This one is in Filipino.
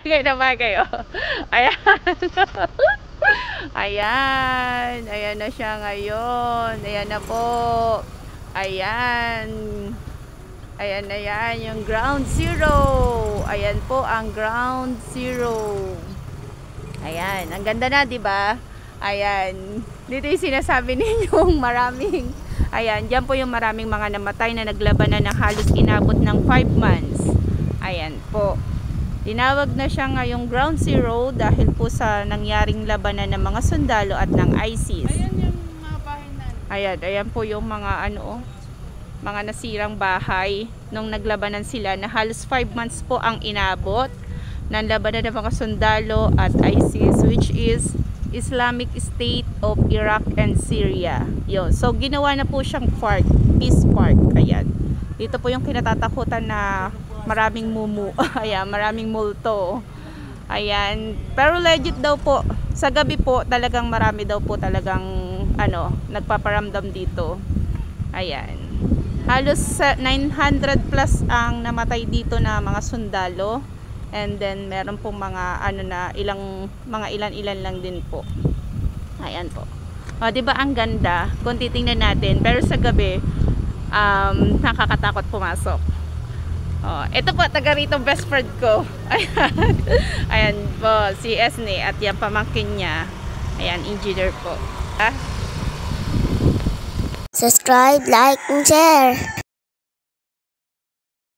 Bagay na bagay, oh. Ayan. Ayan. Ayan na siya ngayon. Ayan na po. Ayan. Ayan na yan, yung ground zero. Ayan po ang ground zero. Ayan, ang ganda na, 'di ba? Ayan. Dito yung sinasabi ninyong maraming. Ayan, diyan po yung maraming mga namatay na naglabanan ng halos inabot ng 5 months. Ayan po. Tinawag na siya ngayong ground zero dahil po sa nangyaring labanan ng mga sundalo at ng ISIS. Ayan yung mga bahay na. Ayan po yung mga mga nasirang bahay nung naglabanan sila na halos 5 months po ang inabot ng labanan ng mga sundalo at ISIS, which is Islamic State of Iraq and Syria. Yun. So ginawa na po siyang park, peace park. Ayan. Dito po yung kinatatakutan na maraming mumu. Ayan, maraming multo. Ayan. Pero legit daw po, sa gabi po talagang marami daw po talagang nagpaparamdam dito. Ayan. Halos 900 plus ang namatay dito na mga sundalo. And then meron pong mga ilan-ilan lang din po. Ayan po. O, 'di ba ang ganda? Kung titingnan natin, pero sa gabi nakakatakot pumasok. Oh, ito po taga rito best friend ko. Ayan. Ayan po si Esne at yung pamangkin niya. Ayan, engineer po. Subscribe, like, and share.